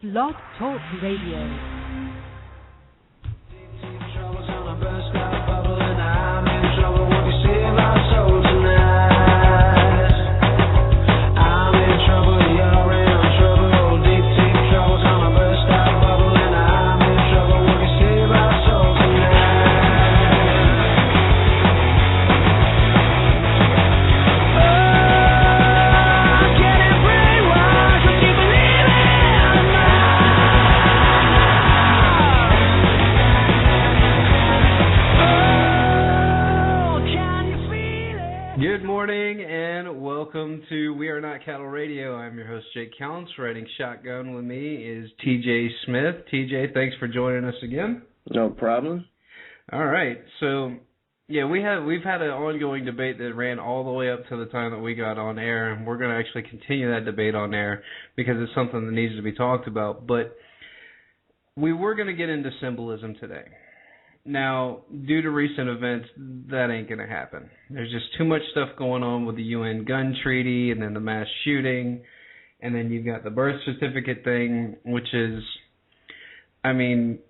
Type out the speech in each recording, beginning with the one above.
Blog Talk Radio. Cattle Radio. I'm your host, Jake Counts. Riding shotgun with me is TJ Smith. TJ, thanks for joining us again. No problem. All right. So, yeah, we've had an ongoing debate that ran all the way up to the time that we got on air, and we're going to actually continue that debate on air because it's something that needs to be talked about. But we were going to get into symbolism today. Now, due to recent events, that ain't going to happen. There's just too much stuff going on with the UN gun treaty and then the mass shooting. And then you've got the birth certificate thing, which is, I mean,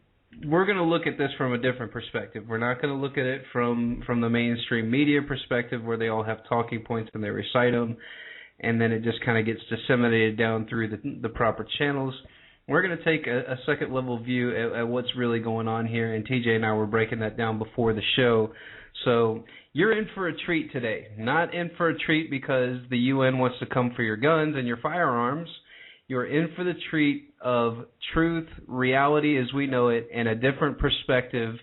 we're going to look at this from a different perspective. We're not going to look at it from the mainstream media perspective where they all have talking points and they recite them. And then it just kind of gets disseminated down through the proper channels. We're going to take a second-level view at what's really going on here, and TJ and I were breaking that down before the show. So you're in for a treat today. Not in for a treat because the UN wants to come for your guns and your firearms. You're in for the treat of truth, reality as we know it, and a different perspective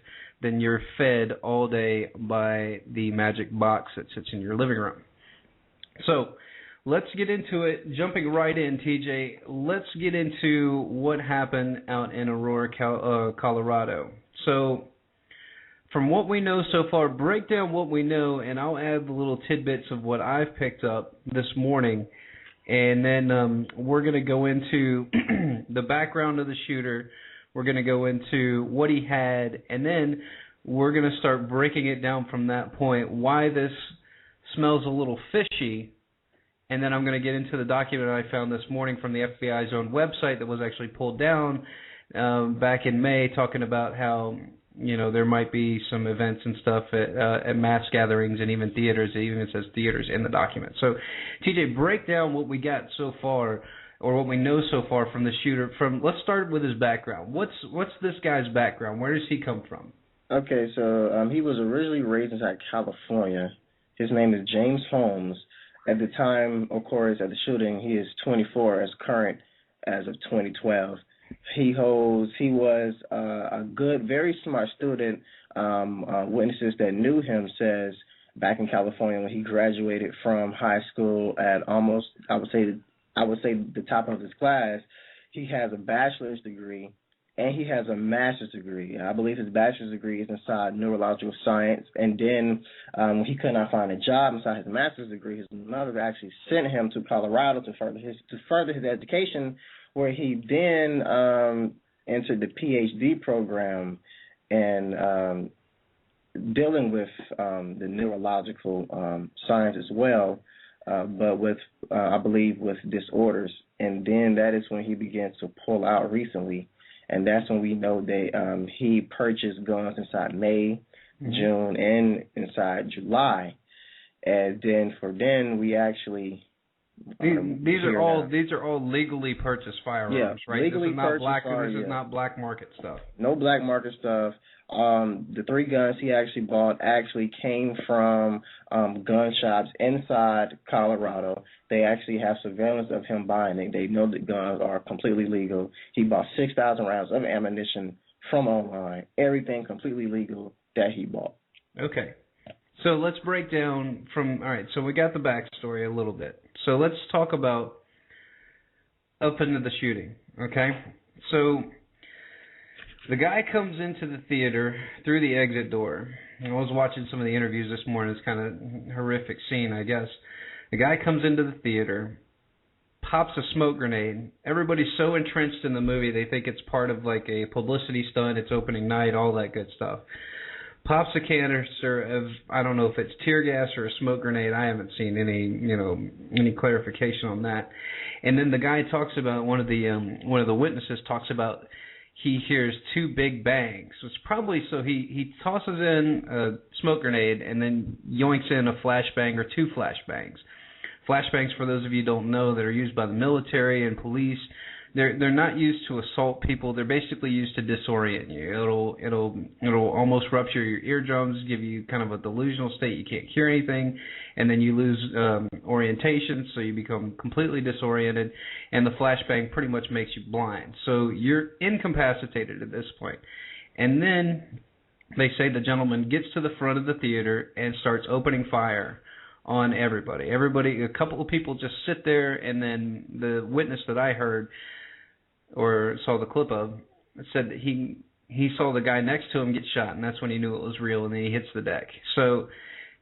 than you're fed all day by the magic box that sits in your living room. So let's get into it. Jumping right in, TJ, let's get into what happened out in Aurora, Colorado. So from what we know so far, break down what we know, and I'll add the little tidbits of what I've picked up this morning. And then we're going to go into the background of the shooter. We're going to go into what he had, and then we're going to start breaking it down from that point, why this smells a little fishy. And then I'm going to get into the document I found this morning from the FBI's own website that was actually pulled down back in May, talking about how, you know, there might be some events and stuff at mass gatherings and even theaters. It even says theaters in the document. So, TJ, break down what we got so far, or what we know so far from the shooter. Let's start with his background. What's this guy's background? Where does he come from? Okay, so he was originally raised inside California. His name is James Holmes. At the time, of course, at the shooting, he is 24 as current as of 2012. He was a good, very smart student. Witnesses that knew him says back in California when he graduated from high school at almost, I would say the top of his class, he has a bachelor's degree and he has a master's degree. I believe his bachelor's degree is inside neurological science. And then when he could not find a job inside his master's degree, his mother actually sent him to Colorado to further his education, where he then entered the PhD program and dealing with the neurological science as well, but with, I believe, with disorders. And then that is when he began to pull out recently. And that's when we know that he purchased guns inside May, June, and inside July. And then we actually these are all legally purchased firearms, right? Legally this is not purchased. This is not black market stuff. No black market stuff. The 3 guns he actually bought actually came from gun shops inside Colorado. They actually have surveillance of him buying it. They know that guns are completely legal. He bought 6,000 rounds of ammunition from online. Everything completely legal that he bought. Okay. So let's break down all right, so we got the backstory a little bit. So let's talk about up into the shooting, okay? So the guy comes into the theater through the exit door. I was watching some of the interviews this morning. It's kind of horrific scene, I guess. The guy comes into the theater, pops a smoke grenade. Everybody's so entrenched in the movie, they think it's part of like a publicity stunt, it's opening night, all that good stuff. pops a canister of, I don't know if it's tear gas or a smoke grenade. I haven't seen any clarification on that. And then the guy talks about one of the witnesses talks about he hears two big bangs. It's probably so he tosses in a smoke grenade and then yoinks in a flashbang or two flashbangs. Flashbangs, for those of you who don't know, that are used by the military and police. They're not used to assault people. They're basically used to disorient you. It'll almost rupture your eardrums, give you kind of a delusional state. You can't hear anything, and then you lose orientation, so you become completely disoriented. And the flashbang pretty much makes you blind, so you're incapacitated at this point. And then they say the gentleman gets to the front of the theater and starts opening fire on everybody. A couple of people just sit there, and then the witness that I heard or saw the clip of said that he saw the guy next to him get shot, and that's when he knew it was real, and then he hits the deck. So,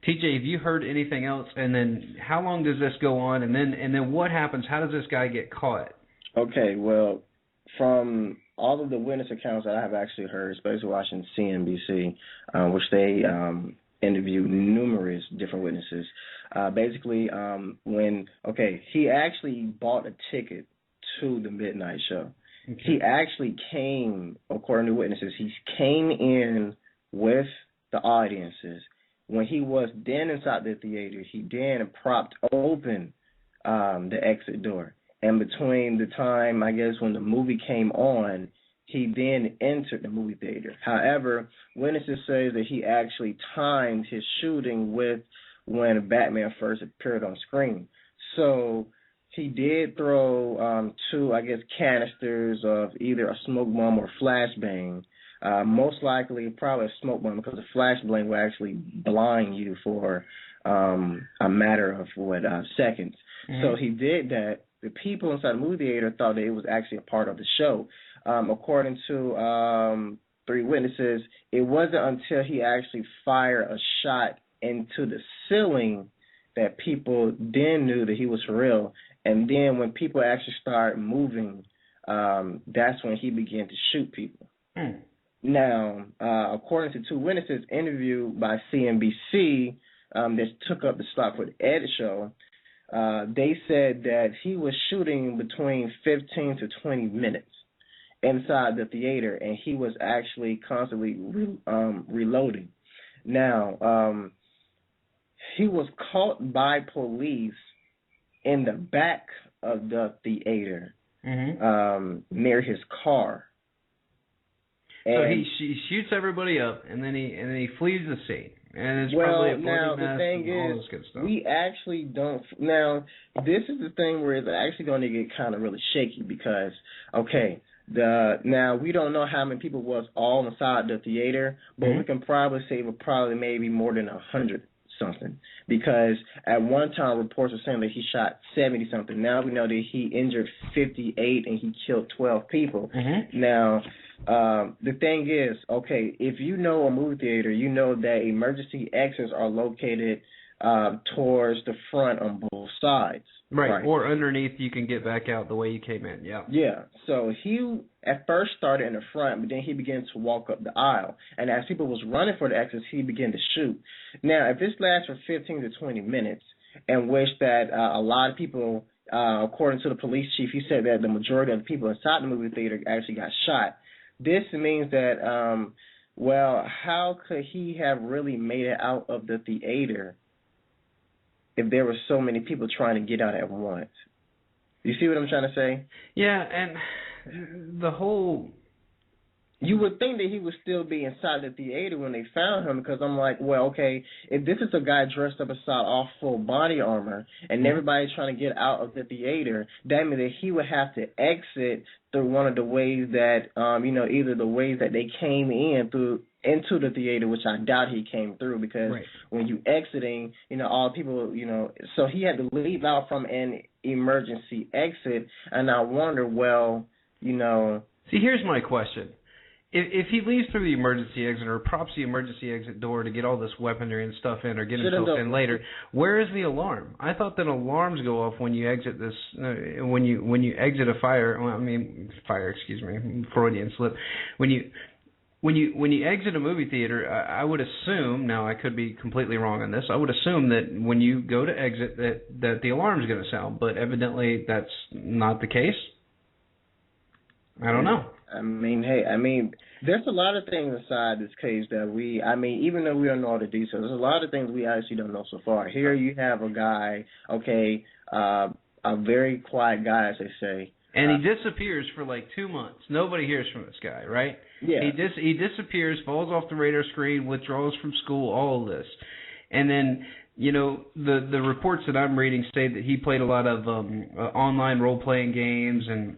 TJ, have you heard anything else? And then how long does this go on? And then what happens? How does this guy get caught? Okay, well, from all of the witness accounts that I have actually heard, especially watching CNBC, which they interviewed numerous different witnesses. Basically, he actually bought a ticket to the midnight show. Okay. He actually came, according to witnesses, he came in with the audiences. When he was then inside the theater, he then propped open the exit door. And between the time, I guess, when the movie came on, he then entered the movie theater. However, witnesses say that he actually timed his shooting with when Batman first appeared on screen. So he did throw two, I guess, canisters of either a smoke bomb or flashbang. Most likely, probably a smoke bomb, because a flashbang will actually blind you for a matter of seconds. Mm-hmm. So he did that. The people inside the movie theater thought that it was actually a part of the show. According to three witnesses, it wasn't until he actually fired a shot into the ceiling that people then knew that he was for real. And then when people actually started moving, that's when he began to shoot people. Mm. Now, according to two witnesses interviewed by CNBC that took up the slot for the Ed Show, they said that he was shooting between 15 to 20 minutes inside the theater, and he was actually constantly reloading. Now, he was caught by police in the back of the theater, near his car. And so he shoots everybody up, and then he flees the scene. And it's probably a bloody mess and all this good stuff. We actually don't. Now, this is the thing where it's actually going to get kind of really shaky because, now we don't know how many people was all inside the theater, but we can probably say it was probably maybe more than 100 something, because at one time reports were saying that he shot 70 something. Now we know that he injured 58 and he killed 12 people. Now, the thing is, if you know a movie theater, you know that emergency exits are located towards the front on both sides. Right, or underneath, you can get back out the way you came in, Yeah, so he at first started in the front, but then he began to walk up the aisle. And as people was running for the exits, he began to shoot. Now, if this lasts for 15 to 20 minutes, in which that a lot of people, according to the police chief, he said that the majority of the people inside the movie theater actually got shot. This means that, how could he have really made it out of the theater if there were so many people trying to get out at once? You see what I'm trying to say? Yeah, and the whole... You would think that he would still be inside the theater when they found him, because I'm like, if this is a guy dressed up inside all full body armor and everybody's trying to get out of the theater, that means that he would have to exit through one of the ways that, either the ways that they came into the theater, which I doubt he came through, because when you exiting, all people, so he had to leave out from an emergency exit, and I wonder, See, here's my question. If he leaves through the emergency exit or props the emergency exit door to get all this weaponry and stuff in or get himself in later, where is the alarm? I thought that alarms go off when you exit this, when you exit a fire. Freudian slip. When when you exit a movie theater, I would assume, now I could be completely wrong on this, I would assume that when you go to exit that the alarm is going to sound, but evidently that's not the case. I don't know. There's a lot of things inside this case that even though we don't know all the details, there's a lot of things we actually don't know so far. Here you have a guy, a very quiet guy, as they say. And he disappears for like 2 months. Nobody hears from this guy, right? Yeah. He disappears, falls off the radar screen, withdraws from school, all of this. And then, the reports that I'm reading say that he played a lot of online role-playing games and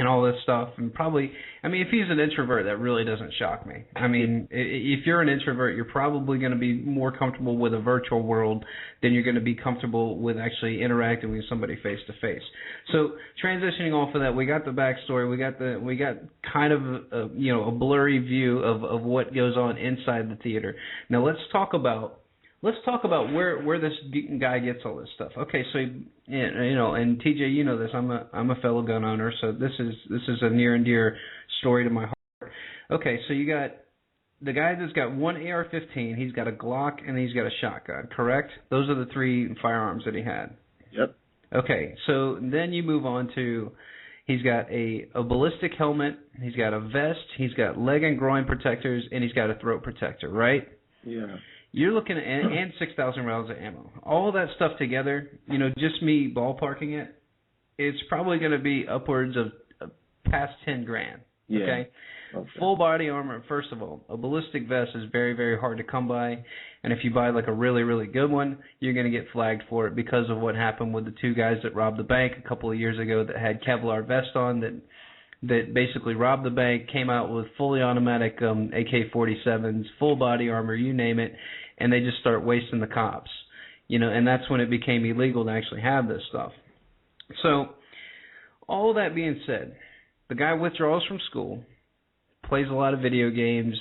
all this stuff. And probably, if he's an introvert, that really doesn't shock me. If you're an introvert, you're probably going to be more comfortable with a virtual world than you're going to be comfortable with actually interacting with somebody face to face. So transitioning off of that, we got the backstory. We got kind of a blurry view of what goes on inside the theater. Now let's talk about where this guy gets all this stuff. Okay, so and TJ, you know this. I'm a fellow gun owner, so this is a near and dear story to my heart. Okay, so you got the guy that's got one AR-15, he's got a Glock, and he's got a shotgun. Correct? Those are the 3 firearms that he had. Yep. Okay, so then you move on to he's got a ballistic helmet, he's got a vest, he's got leg and groin protectors, and he's got a throat protector. Right? Yeah. You're looking at, and 6,000 rounds of ammo. All that stuff together, just me ballparking it, it's probably going to be upwards of past $10,000. Yeah. Okay? Full body armor, first of all, a ballistic vest is very, very hard to come by. And if you buy like a really, really good one, you're going to get flagged for it because of what happened with the 2 guys that robbed the bank a couple of years ago that had Kevlar vests on that basically robbed the bank, came out with fully automatic AK-47s, full body armor, you name it, and they just start wasting the cops. And that's when it became illegal to actually have this stuff. So, all that being said, the guy withdraws from school, plays a lot of video games,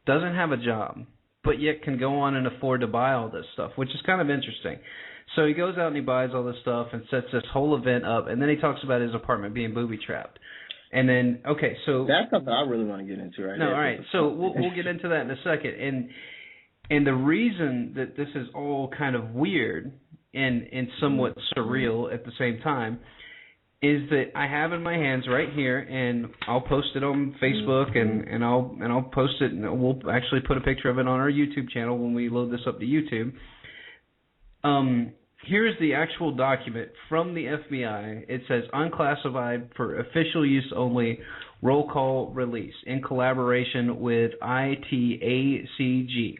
doesn't have a job, but yet can go on and afford to buy all this stuff, which is kind of interesting. So he goes out and he buys all this stuff and sets this whole event up, and then he talks about his apartment being booby-trapped. And then, okay, so... That's something I really want to get into right now. No, all right, so we'll get into that in a second. And the reason that this is all kind of weird and somewhat surreal at the same time is that I have in my hands right here, and I'll post it on Facebook, and I'll post it, and we'll actually put a picture of it on our YouTube channel when we load this up to YouTube. Here's the actual document from the FBI. It says unclassified for official use only, roll call release in collaboration with ITACG.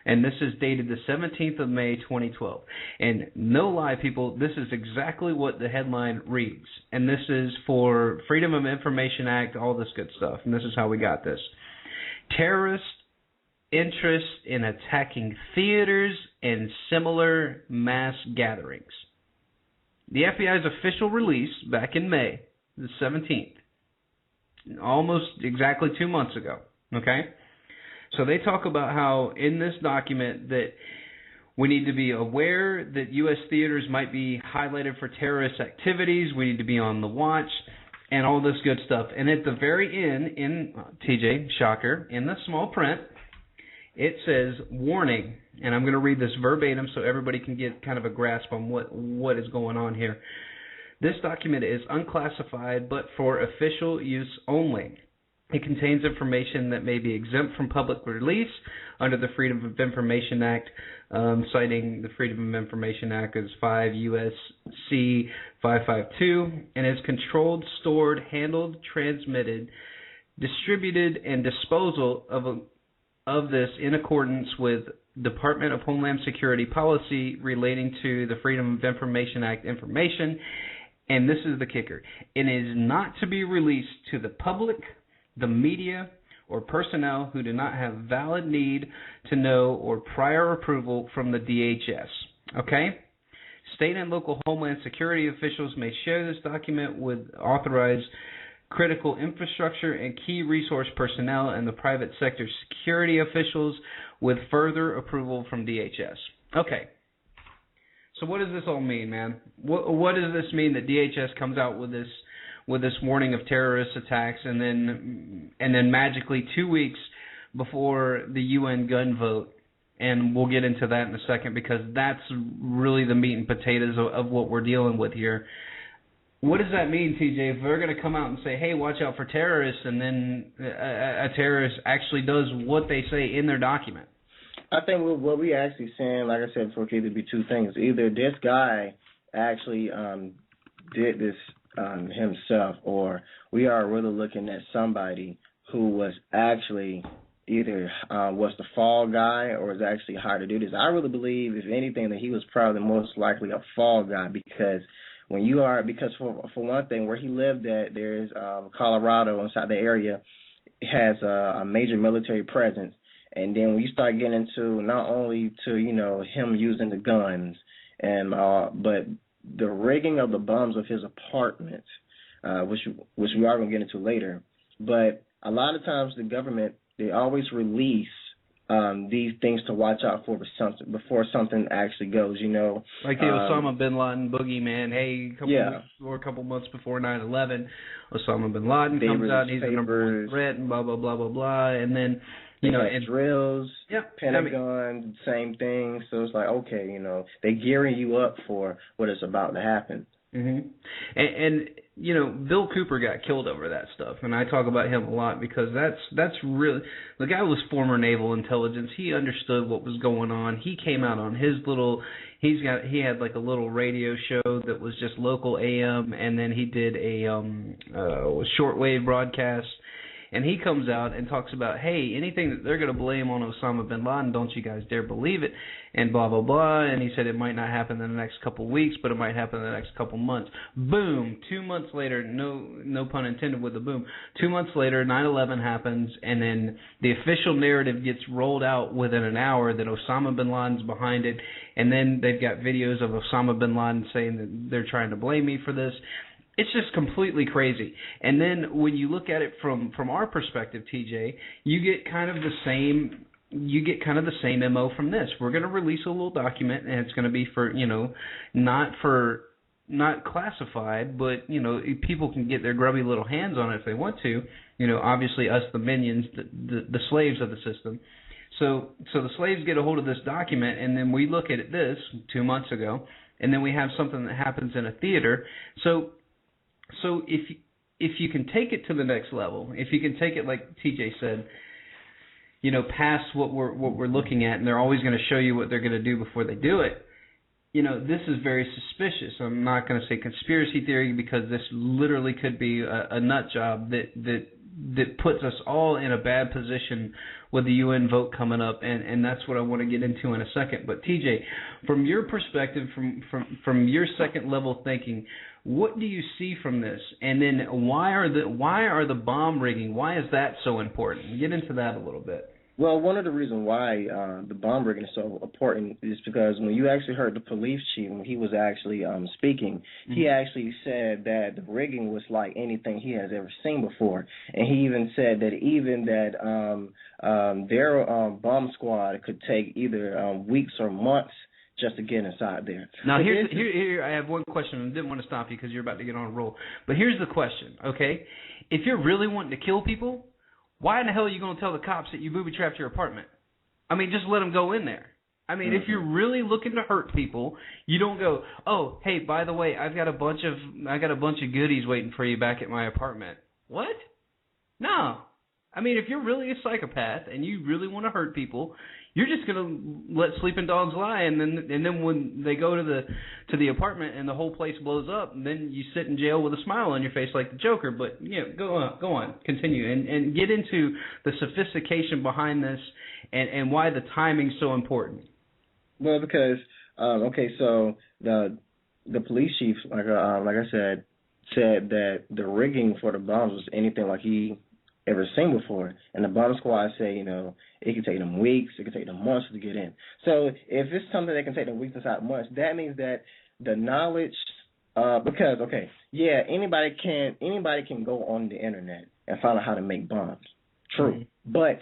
And this is dated the 17th of May, 2012. And no lie, people, this is exactly what the headline reads. And this is for Freedom of Information Act, all this good stuff. And this is how we got this. Terrorist interest in attacking theaters and similar mass gatherings. The FBI's official release back in May, the 17th, almost exactly 2 months ago, okay? So they talk about how in this document that we need to be aware that U.S. theaters might be highlighted for terrorist activities. We need to be on the watch and all this good stuff. And at the very end, in TJ, shocker, in the small print, it says, warning, and I'm going to read this verbatim so everybody can get kind of a grasp on what is going on here. This document is unclassified but for official use only. It contains information that may be exempt from public release under the Freedom of Information Act, citing the Freedom of Information Act as 5 U.S.C. 552, and is controlled, stored, handled, transmitted, distributed, and disposal of this in accordance with Department of Homeland Security policy relating to the Freedom of Information Act information. And this is the kicker. It is not to be released to the public, the media, or personnel who do not have valid need to know or prior approval from the DHS. Okay? State and local Homeland Security officials may share this document with authorized critical infrastructure and key resource personnel and the private sector security officials with further approval from DHS. Okay. So what does this all mean, man? What does this mean that DHS comes out with this warning of terrorist attacks, and then magically 2 weeks before the UN gun vote. And we'll get into that in a second because that's really the meat and potatoes of what we're dealing with here. What does that mean, TJ, if they're going to come out and say, hey, watch out for terrorists, and then a terrorist actually does what they say in their document? I think what we actually saying, like I said before, could either be two things. Either this guy actually did this himself, or we are really looking at somebody who was actually either was the fall guy or was actually hired to do this. I really believe, if anything, that he was probably most likely a fall guy because for one thing, where he lived at, there's Colorado inside the area has a major military presence. And then when you start getting into not only to, him using the guns but the rigging of the bombs of his apartment, which we are going to get into later. But a lot of times the government, they always release these things to watch out for before something actually goes, Like the Osama bin Laden boogeyman. Hey, a couple months before 9/11, Osama bin Laden comes out, he's the number one threat, and blah, blah, blah, blah, blah. And then, and drills, Pentagon, same thing. So it's like, okay, they're gearing you up for what is about to happen. Mm-hmm. And Bill Cooper got killed over that stuff, and I talk about him a lot because that's really, the guy was former naval intelligence. He understood what was going on. He came out on his little, he had like a little radio show that was just local AM, and then he did a shortwave broadcast. And he comes out and talks about, hey, anything that they're going to blame on Osama bin Laden, don't you guys dare believe it, and blah, blah, blah. And he said it might not happen in the next couple of weeks, but it might happen in the next couple of months. Boom. 2 months later, no pun intended with the boom. 2 months later, 9/11 happens, and then the official narrative gets rolled out within an hour that Osama bin Laden's behind it, and then they've got videos of Osama bin Laden saying that they're trying to blame me for this. It's just completely crazy. And then when you look at it from our perspective, TJ, you get kind of the same MO from this. We're going to release a little document, and it's going to be for, not classified, but, people can get their grubby little hands on it if they want to. Obviously us, the minions, the slaves of the system. So the slaves get a hold of this document, and then we look at this 2 months ago, and then we have something that happens in a theater. So if you can take it to the next level, if you can take it like TJ said, past what we're looking at, and they're always going to show you what they're going to do before they do it. This is very suspicious. I'm not going to say conspiracy theory because this literally could be a nut job that puts us all in a bad position with the UN vote coming up, and that's what I want to get into in a second. But TJ, from your perspective, from your second level thinking, what do you see from this? And then why are the bomb rigging? Why is that so important? Get into that a little bit. Well, one of the reasons why the bomb rigging is so important is because when you actually heard the police chief, when he was actually speaking, he actually said that the rigging was like anything he has ever seen before. And he even said that their bomb squad could take either weeks or months just to get inside there. Now, here I have one question. I didn't want to stop you because you're about to get on a roll. But here's the question, okay? If you're really wanting to kill people, why in the hell are you going to tell the cops that you booby-trapped your apartment? I mean, just let them go in there. I mean, if you're really looking to hurt people, you don't go, oh, hey, by the way, I got a bunch of goodies waiting for you back at my apartment. What? No. I mean, if you're really a psychopath and you really want to hurt people, you're just gonna let sleeping dogs lie, and then when they go to the apartment and the whole place blows up, and then you sit in jail with a smile on your face like the Joker. But go on, continue, and get into the sophistication behind this and why the timing's so important. Well, because so the police chief, like I said that the rigging for the bombs was anything like he ever seen before, and the bomb squad say, it can take them weeks, it can take them months to get in. So if it's something that can take them weeks inside months, that means that the knowledge, because anybody can go on the internet and find out how to make bombs. True, but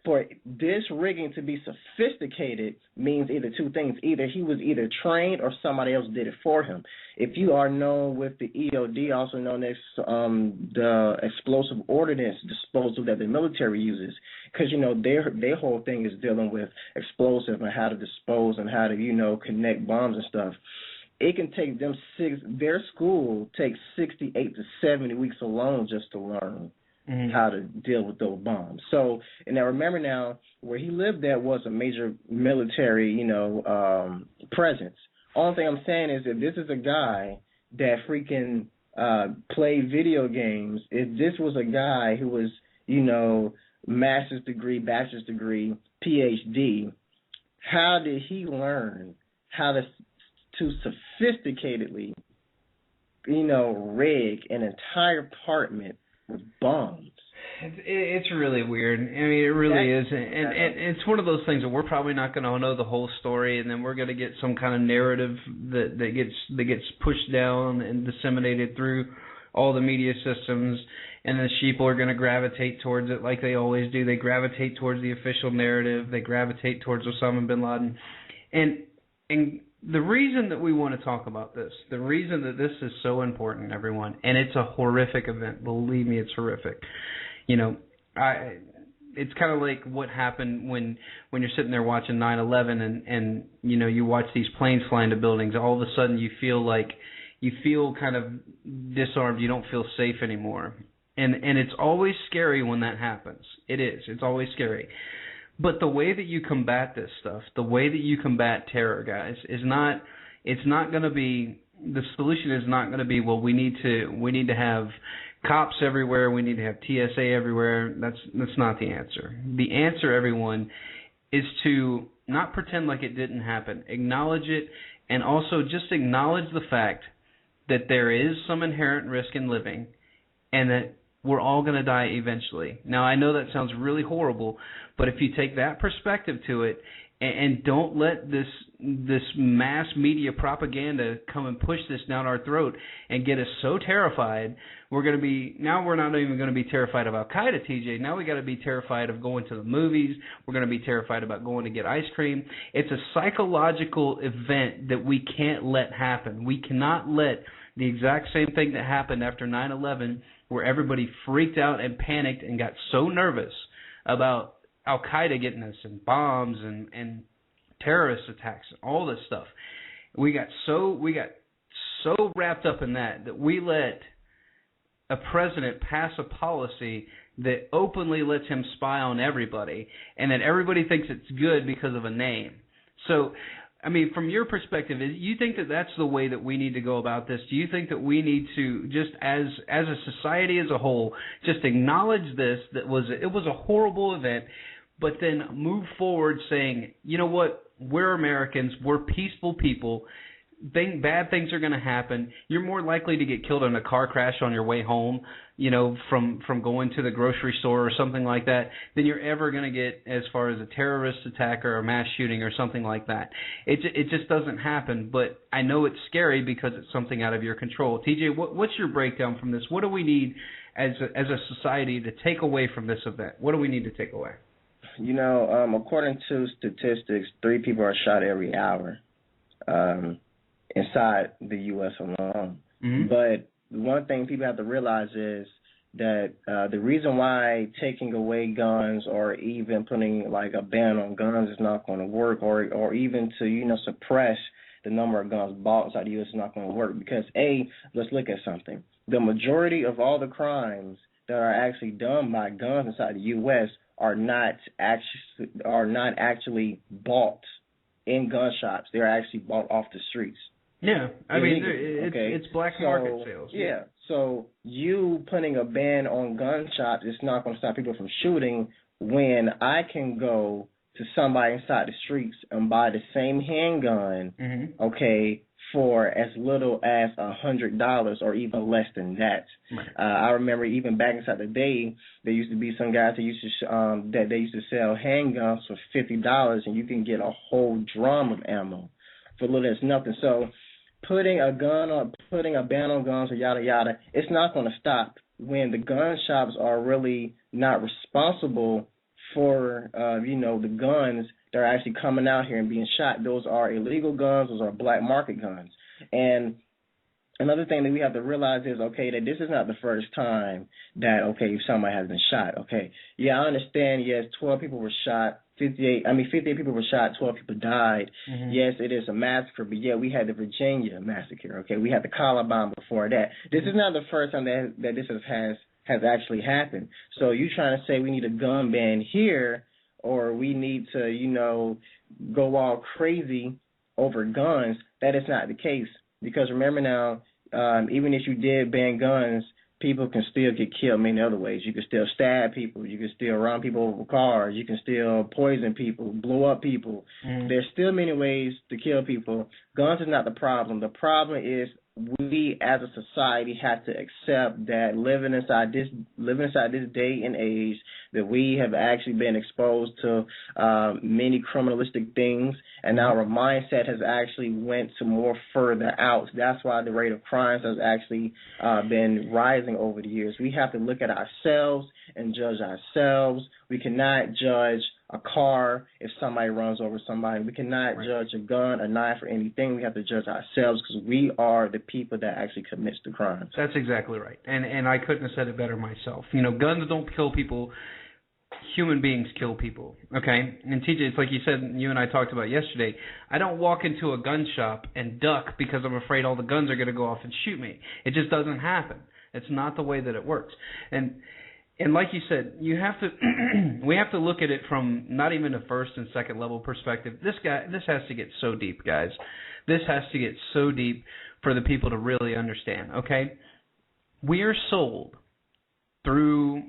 for this rigging to be sophisticated means either two things. Either he was either trained or somebody else did it for him. If you are known with the EOD, also known as the explosive ordnance disposal that the military uses, because, their whole thing is dealing with explosive and how to dispose and how to, connect bombs and stuff. It can take them their school takes 68 to 70 weeks alone just to learn how to deal with those bombs. So, and now remember now, where he lived at was a major military, presence. Only thing I'm saying is that this is a guy that freaking played video games. If this was a guy who was, master's degree, bachelor's degree, PhD, how did he learn how to sophisticatedly, rig an entire apartment with bombs? It's really weird. I mean, it really is, and it's one of those things that we're probably not going to know the whole story, and then we're going to get some kind of narrative that gets pushed down and disseminated through all the media systems, and the sheeple are going to gravitate towards it like they always do. They gravitate towards the official narrative. They gravitate towards Osama bin Laden, and the reason that we want to talk about this, the reason that this is so important, everyone, and it's a horrific event. Believe me, it's horrific. It's kind of like what happened when you're sitting there watching 9/11 and you watch these planes fly into buildings. All of a sudden you feel kind of disarmed. You don't feel safe anymore. And it's always scary when that happens. It is. It's always scary. But the way that you combat this stuff, the way that you combat terror, guys, it's not going to be, the solution is not going to be, well, we need to have cops everywhere, we need to have TSA everywhere. That's not the answer. The answer, everyone, is to not pretend like it didn't happen. Acknowledge it, and also just acknowledge the fact that there is some inherent risk in living and that we're all going to die eventually. Now, I know that sounds really horrible, but if you take that perspective to it and don't let this mass media propaganda come and push this down our throat and get us so terrified, we're not even going to be terrified of Al-Qaeda, TJ. Now we got to be terrified of going to the movies. We're going to be terrified about going to get ice cream. It's a psychological event that we can't let happen. We cannot let the exact same thing that happened after 9/11, where everybody freaked out and panicked and got so nervous about Al-Qaeda getting us and bombs and terrorist attacks and all this stuff. We got so wrapped up in that we let a president pass a policy that openly lets him spy on everybody, and that everybody thinks it's good because of a name. So, I mean, from your perspective, you think that that's the way that we need to go about this? Do you think that we need to, just as a society as a whole, just acknowledge this, it was a horrible event, but then move forward saying, you know what, we're Americans, we're peaceful people, bad things are going to happen. You're more likely to get killed in a car crash on your way home, from going to the grocery store or something like that, than you're ever going to get as far as a terrorist attack or a mass shooting or something like that. It just doesn't happen, but I know it's scary because it's something out of your control. TJ, what's your breakdown from this? What do we need as a society to take away from this event? What do we need to take away? According to statistics, 3 people are shot every hour inside the U.S. alone. Mm-hmm. But one thing people have to realize is that the reason why taking away guns or even putting like a ban on guns is not going to work, or even to suppress the number of guns bought inside the U.S. is not going to work, because let's look at something. The majority of all the crimes that are actually done by guns inside the U.S. are not actually bought in gun shops. They're actually bought off the streets. Yeah, I mean, it's black market sales. Yeah, so you putting a ban on gun shops is not going to stop people from shooting, when I can go to somebody inside the streets and buy the same handgun, mm-hmm. For as little as $100 or even less than that. Right. I remember even back inside the day, there used to be some guys that used to sell handguns for $50, and you can get a whole drum of ammo for little as nothing. So putting a ban on guns or yada yada, it's not going to stop when the gun shops are really not responsible for the guns that are actually coming out here and being shot. Those are illegal guns. Those are black market guns. And another thing that we have to realize is, okay, that this is not the first time that, okay, somebody has been shot. Okay, yeah, I understand. Yes, 12 people were shot. 58 people were shot, 12 people died. Mm-hmm. Yes, it is a massacre, but yeah, we had the Virginia massacre, okay? We had the Columbine before that. This is not the first time that this has actually happened. So you trying to say we need a gun ban here, or we need to, go all crazy over guns? That is not the case. Because remember now, even if you did ban guns, people can still get killed many other ways. You can still stab people. You can still run people over cars. You can still poison people, blow up people. Mm. There's still many ways to kill people. Guns is not the problem. The problem is we as a society have to accept that living inside this day and age, that we have actually been exposed to many criminalistic things, and our mindset has actually went to more further out. That's why the rate of crimes has actually been rising over the years. We have to look at ourselves and judge ourselves. We cannot judge a car if somebody runs over somebody. We cannot judge a gun, a knife, or anything. We have to judge ourselves because we are the people that actually commits the crimes. That's exactly right. And I couldn't have said it better myself. Guns don't kill people. Human beings kill people, okay? And TJ, it's like you said, you and I talked about yesterday, I don't walk into a gun shop and duck because I'm afraid all the guns are going to go off and shoot me. It just doesn't happen. It's not the way that it works. And like you said, you have to we have to look at it from not even a first and second level perspective. This has to get so deep, guys. This has to get so deep for the people to really understand, okay? We are sold through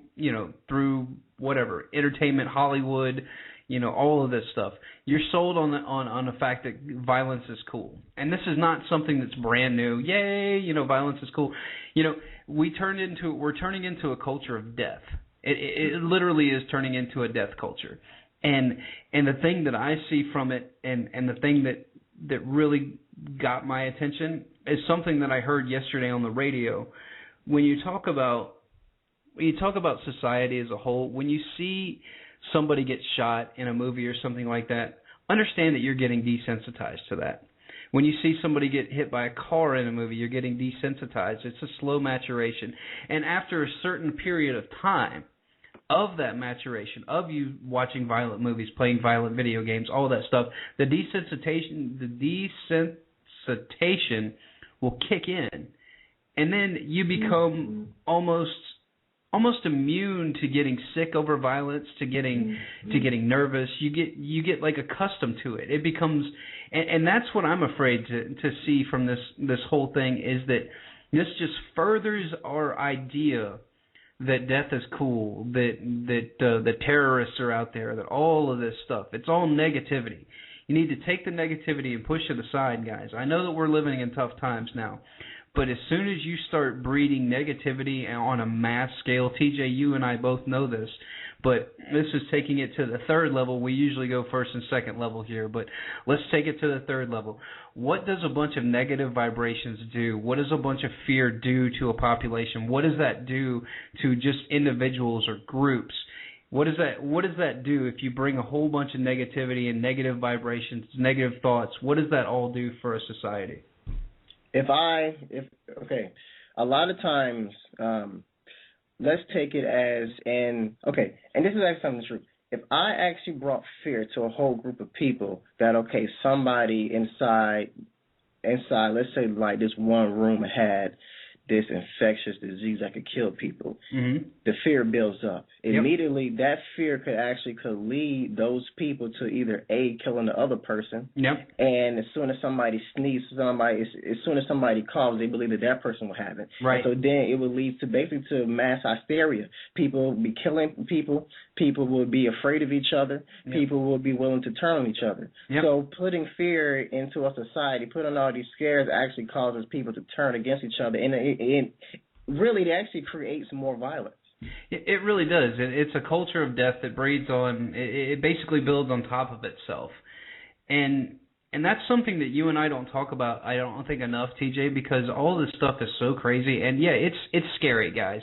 whatever, entertainment, Hollywood, all of this stuff. You're sold on the fact that violence is cool. And this is not something that's brand new. Yay, violence is cool. We're turning into a culture of death. It literally is turning into a death culture. And the thing that I see from it and the thing that really got my attention is something that I heard yesterday on the radio. When you talk about society as a whole, when you see somebody get shot in a movie or something like that, understand that you're getting desensitized to that. When you see somebody get hit by a car in a movie, you're getting desensitized. It's a slow maturation. And after a certain period of time of that maturation, of you watching violent movies, playing violent video games, all that stuff, the desensitization will kick in. And then you become almost immune to getting sick over violence, to getting nervous. You get like accustomed to it. It becomes, and that's what I'm afraid to see from this whole thing, is that this just furthers our idea that death is cool, that the terrorists are out there, that all of this stuff, it's all negativity. You need to take the negativity and push it aside, guys. I know that we're living in tough times now. But as soon as you start breeding negativity on a mass scale, TJ, you and I both know this, but this is taking it to the third level. We usually go first and second level here, but let's take it to the third level. What does a bunch of negative vibrations do? What does a bunch of fear do to a population? What does that do to just individuals or groups? What does that do if you bring a whole bunch of negativity and negative vibrations, negative thoughts? What does that all do for a society? A lot of times, let's take it as and this is actually something true. If I actually brought fear to a whole group of people, that somebody inside, let's say like this one room had this infectious disease that could kill people, the fear builds up. Immediately, that fear could lead those people to either A, killing the other person, and as soon as somebody sneezes, as soon as somebody coughs, they believe that person will have it. Right. And so then it will lead to basically to mass hysteria. People will be killing people. People will be afraid of each other. People will be willing to turn on each other. So putting fear into a society, putting all these scares, actually causes people to turn against each other, and it really actually creates more violence. It really does. It's a culture of death that breeds on. It basically builds on top of itself, and that's something that you and I don't talk about. I don't think enough, TJ, because all this stuff is so crazy. And yeah, it's scary, guys.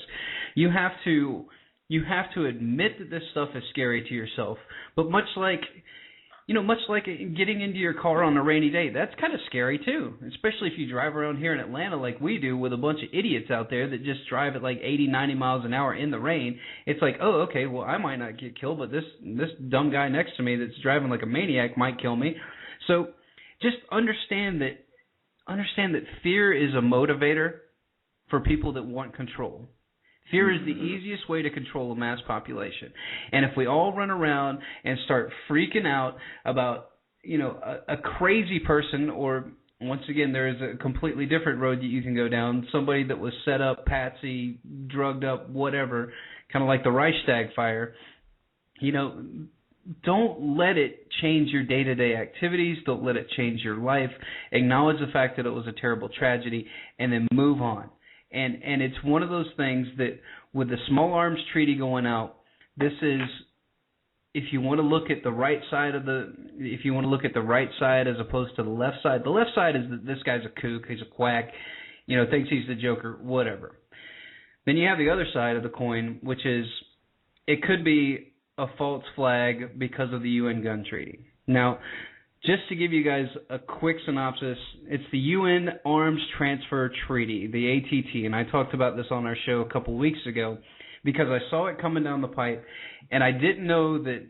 You have to you have to admit that this stuff is scary to yourself. But much like getting into your car on a rainy day, that's kind of scary too, especially if you drive around here in Atlanta like we do with a bunch of idiots out there that just drive at like 80, 90 miles an hour in the rain. It's like, oh, okay, well, I might not get killed, but this dumb guy next to me that's driving like a maniac might kill me. So just understand that fear is a motivator for people that want control. Fear is the easiest way to control a mass population. And if we all run around and start freaking out about, a crazy person, or once again, there is a completely different road that you can go down, somebody that was set up, patsy, drugged up, whatever, kind of like the Reichstag fire, don't let it change your day-to-day activities. Don't let it change your life. Acknowledge the fact that it was a terrible tragedy, and then move on. And it's one of those things that with the Small Arms Treaty going out, this is, if you want to look at the right side as opposed to the left side is that this guy's a kook, he's a quack, thinks he's the Joker, whatever. Then you have the other side of the coin, which is it could be a false flag because of the UN gun treaty. Now, just to give you guys a quick synopsis, it's the UN Arms Transfer Treaty, the ATT, and I talked about this on our show a couple weeks ago because I saw it coming down the pipe, and I didn't know that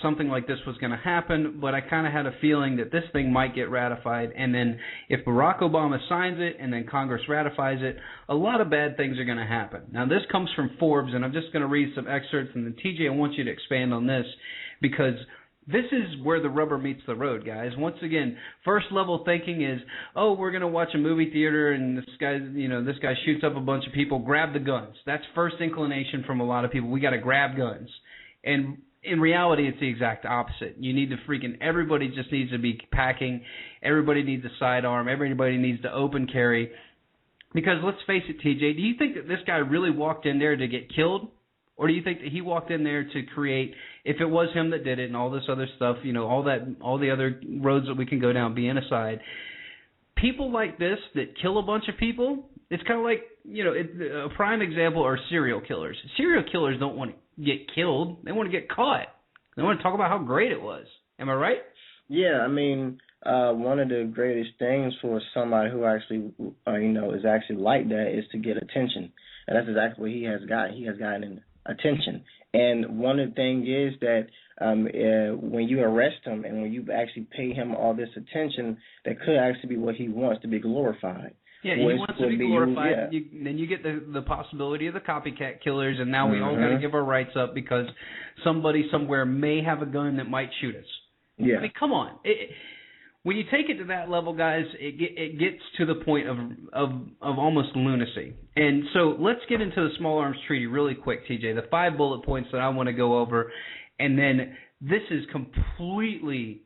something like this was going to happen, but I kind of had a feeling that this thing might get ratified, and then if Barack Obama signs it and then Congress ratifies it, a lot of bad things are going to happen. Now, this comes from Forbes, and I'm just going to read some excerpts, and then TJ, I want you to expand on this because this is where the rubber meets the road, guys. Once again, first level thinking is, oh, we're going to watch a movie theater and this guy shoots up a bunch of people, grab the guns. That's first inclination from a lot of people. We got to grab guns. And in reality, it's the exact opposite. You need to everybody just needs to be packing. Everybody needs a sidearm. Everybody needs to open carry. Because let's face it, TJ, do you think that this guy really walked in there to get killed? Or do you think that he walked in there to create, if it was him that did it and all this other stuff, all the other roads that we can go down being aside, people like this that kill a bunch of people, it's kind of like, a prime example are serial killers. Serial killers don't want to get killed. They want to get caught. They want to talk about how great it was. Am I right? Yeah, I mean, one of the greatest things for somebody who actually, is actually like that is to get attention. And that's exactly what he has got. He has gotten attention. And one of the things is that when you arrest him and when you actually pay him all this attention, that could actually be what he wants, to be glorified. Yeah, he wants to be glorified. Then you get the possibility of the copycat killers, and now we all got to give our rights up because somebody somewhere may have a gun that might shoot us. Yeah. I mean, come on. When you take it to that level, guys, it gets to the point of almost lunacy. And so let's get into the Small Arms Treaty really quick, TJ. The 5 bullet points that I want to go over, and then this is completely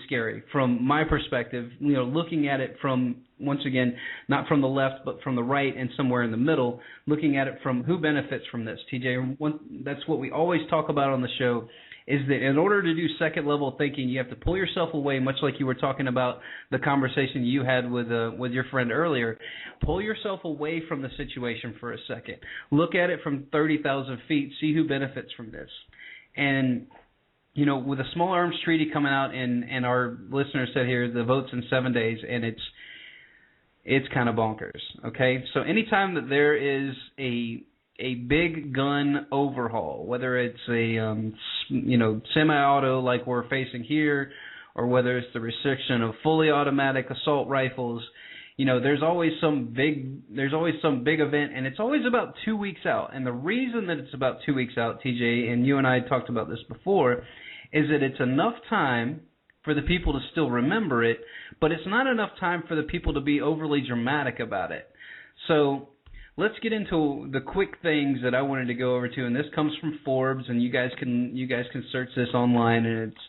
scary from my perspective, looking at it from, once again, not from the left, but from the right and somewhere in the middle, looking at it from who benefits from this, TJ. That's what we always talk about on the show, is that in order to do second-level thinking, you have to pull yourself away, much like you were talking about the conversation you had with your friend earlier. Pull yourself away from the situation for a second. Look at it from 30,000 feet. See who benefits from this. And with a Small Arms Treaty coming out, and our listeners said here, the vote's in 7 days, and it's kind of bonkers, okay? So anytime that there is a big gun overhaul, whether it's a semi-auto like we're facing here, or whether it's the restriction of fully automatic assault rifles, there's always some big event, and it's always about 2 weeks out. And the reason that it's about 2 weeks out, TJ, and you and I talked about this before, is that it's enough time for the people to still remember it, but it's not enough time for the people to be overly dramatic about it. So let's get into the quick things that I wanted to go over to, and this comes from Forbes, and you guys can search this online, and it's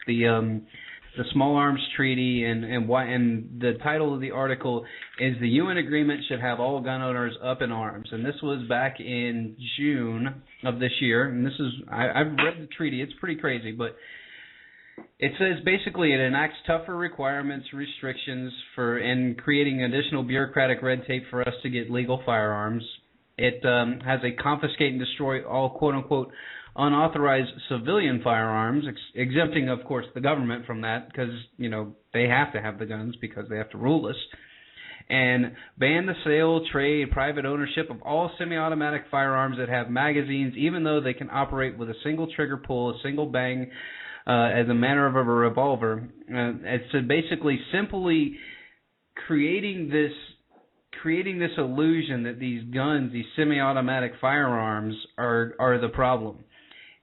the Small Arms Treaty, and why, and the title of the article is "The UN Agreement Should Have All Gun Owners Up in Arms," and this was back in June of this year, and this is I've read the treaty. It's pretty crazy, but it says basically it enacts tougher requirements, restrictions and creating additional bureaucratic red tape for us to get legal firearms. It has a confiscate and destroy all quote-unquote unauthorized civilian firearms, exempting, of course, the government from that because, you know, they have to have the guns because they have to rule us. And ban the sale, trade, private ownership of all semi-automatic firearms that have magazines, even though they can operate with a single trigger pull, a single bang, as a manner of a revolver. It's basically simply creating this illusion that these guns, these semi-automatic firearms, are the problem.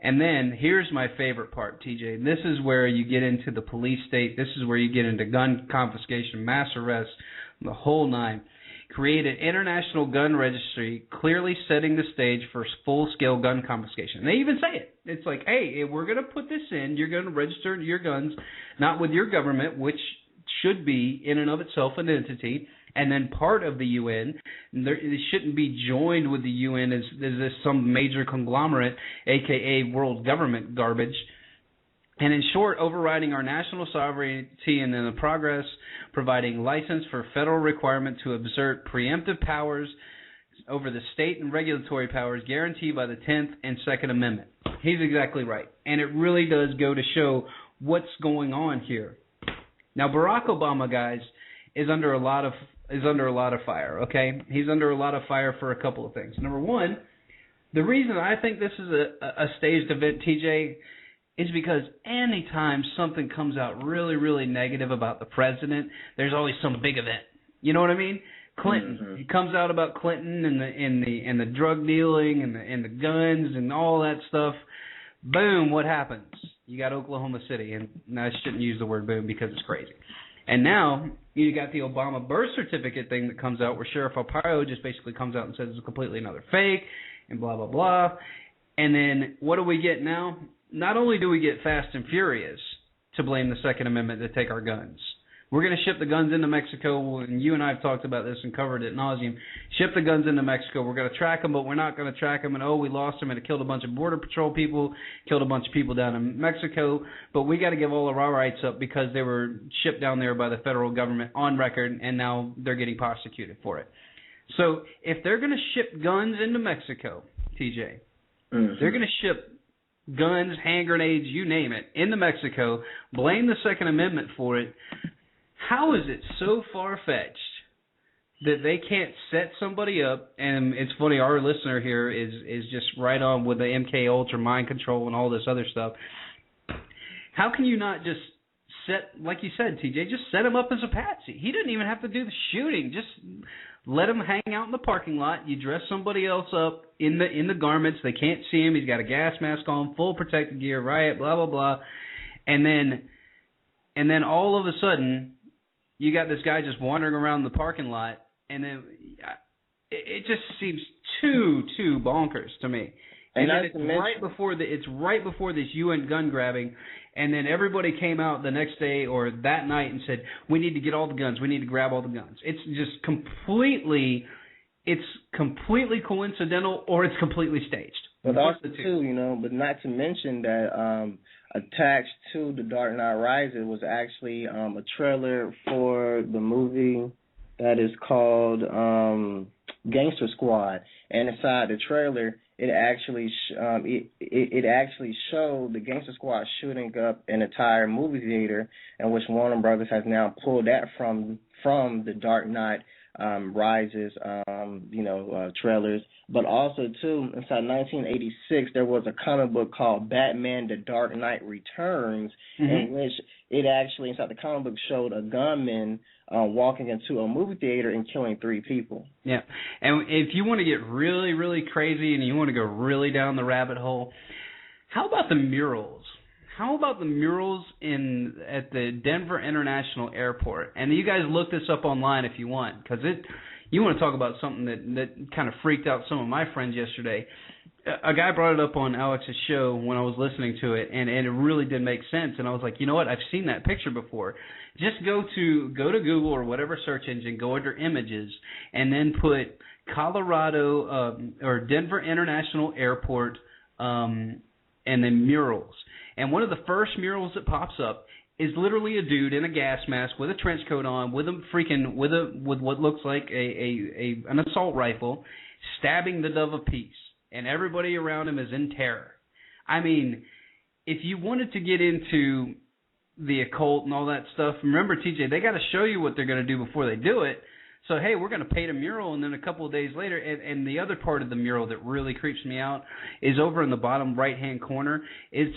And then here's my favorite part, TJ. This is where you get into the police state. This is where you get into gun confiscation, mass arrests, the whole nine. Create an international gun registry, clearly setting the stage for full-scale gun confiscation. And they even say it. It's like, hey, we're going to put this in. You're going to register your guns, not with your government, which should be in and of itself an entity, and then part of the UN. They shouldn't be joined with the UN as this some major conglomerate, a.k.a. world government garbage. And in short, overriding our national sovereignty and in the progress, providing license for federal requirement to exert preemptive powers over the state and regulatory powers guaranteed by the 10th and 2nd Amendment. He's exactly right. And it really does go to show what's going on here. Now, Barack Obama, guys, is under a lot of fire, okay? He's under a lot of fire for a couple of things. Number one, the reason I think this is a staged event, TJ, is because anytime something comes out really, really negative about the president, there's always some big event. You know what I mean? Clinton. Mm-hmm. It comes out about Clinton and the drug dealing and the guns and all that stuff. Boom, what happens? You got Oklahoma City, and I shouldn't use the word boom because it's crazy. And now you got the Obama birth certificate thing that comes out where Sheriff Arpaio just basically comes out and says it's completely another fake and blah, blah, blah. And then what do we get now? Not only do we get Fast and Furious to blame the Second Amendment to take our guns. We're going to ship the guns into Mexico, and you and I have talked about this and covered it ad nauseum. Ship the guns into Mexico. We're going to track them, but we're not going to track them. And, we lost them, and it killed a bunch of Border Patrol people, killed a bunch of people down in Mexico. But we got to give all of our rights up because they were shipped down there by the federal government on record, and now they're getting prosecuted for it. So if they're going to ship guns into Mexico, TJ, they're going to ship guns, hand grenades, you name it, into Mexico, blame the Second Amendment for it. How is it so far-fetched that they can't set somebody up? And it's funny, our listener here is just right on with the MK Ultra mind control and all this other stuff. How can you not just set, like you said, TJ, just set him up as a patsy? He didn't even have to do the shooting. Just let him hang out in the parking lot. You dress somebody else up in the garments. They can't see him. He's got a gas mask on, full protective gear, riot, blah, blah, blah. And then all of a sudden, you got this guy just wandering around the parking lot, and then it just seems too bonkers to me. And then it's right before this UN gun grabbing, and then everybody came out the next day or that night and said, we need to get all the guns, we need to grab all the guns. It's just completely coincidental, or it's completely staged. But also too, but not to mention that attached to The Dark Knight Rises was actually a trailer for the movie that is called Gangster Squad, and inside the trailer, it actually showed the Gangster Squad shooting up an entire movie theater, in which Warner Brothers has now pulled that from The Dark Knight Rises, trailers. But also, too, inside 1986, there was a comic book called Batman: The Dark Knight Returns, in which it actually, inside the comic book, showed a gunman walking into a movie theater and killing 3 people. Yeah, and if you want to get really, really crazy and you want to go really down the rabbit hole, how about the murals? How about the murals at the Denver International Airport? And you guys look this up online if you want, because you want to talk about something that kind of freaked out some of my friends yesterday. A guy brought it up on Alex's show when I was listening to it, and it really did make sense. And I was like, you know what? I've seen that picture before. Just go to Google or whatever search engine, go under images, and then put Colorado or Denver International Airport and then murals. And one of the first murals that pops up is literally a dude in a gas mask with a trench coat on, with what looks like an assault rifle, stabbing the dove of peace, and everybody around him is in terror. I mean, if you wanted to get into the occult and all that stuff, remember, TJ, they got to show you what they're going to do before they do it. So, hey, we're going to paint a mural, and then a couple of days later, and the other part of the mural that really creeps me out is over in the bottom right-hand corner. It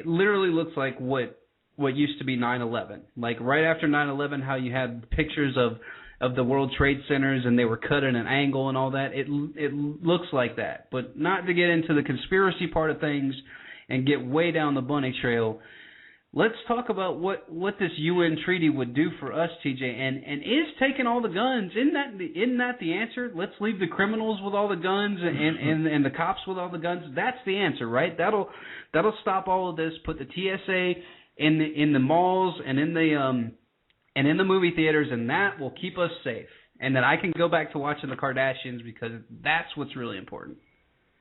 literally looks like what used to be 9/11. Like right after 9/11, how you had pictures of the World Trade Centers and they were cut at an angle and all that. It looks like that. But not to get into the conspiracy part of things and get way down the bunny trail, let's talk about what this UN treaty would do for us, TJ. And is taking all the guns, isn't that the answer? Let's leave the criminals with all the guns and the cops with all the guns. That's the answer, right? That'll stop all of this. Put the TSA in the malls and in the movie theaters, and that will keep us safe. And then I can go back to watching the Kardashians because that's what's really important.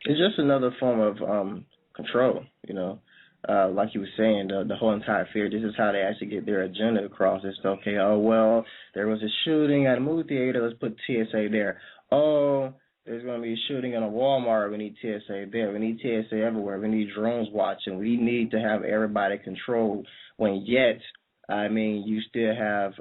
It's just another form of control, you know. Like you were saying, the whole entire fear, this is how they actually get their agenda across. It's okay, oh, well, there was a shooting at a movie theater, let's put TSA there. Oh, there's going to be a shooting in a Walmart, we need TSA there. We need TSA everywhere. We need drones watching. We need to have everybody controlled. When yet, I mean, you still have,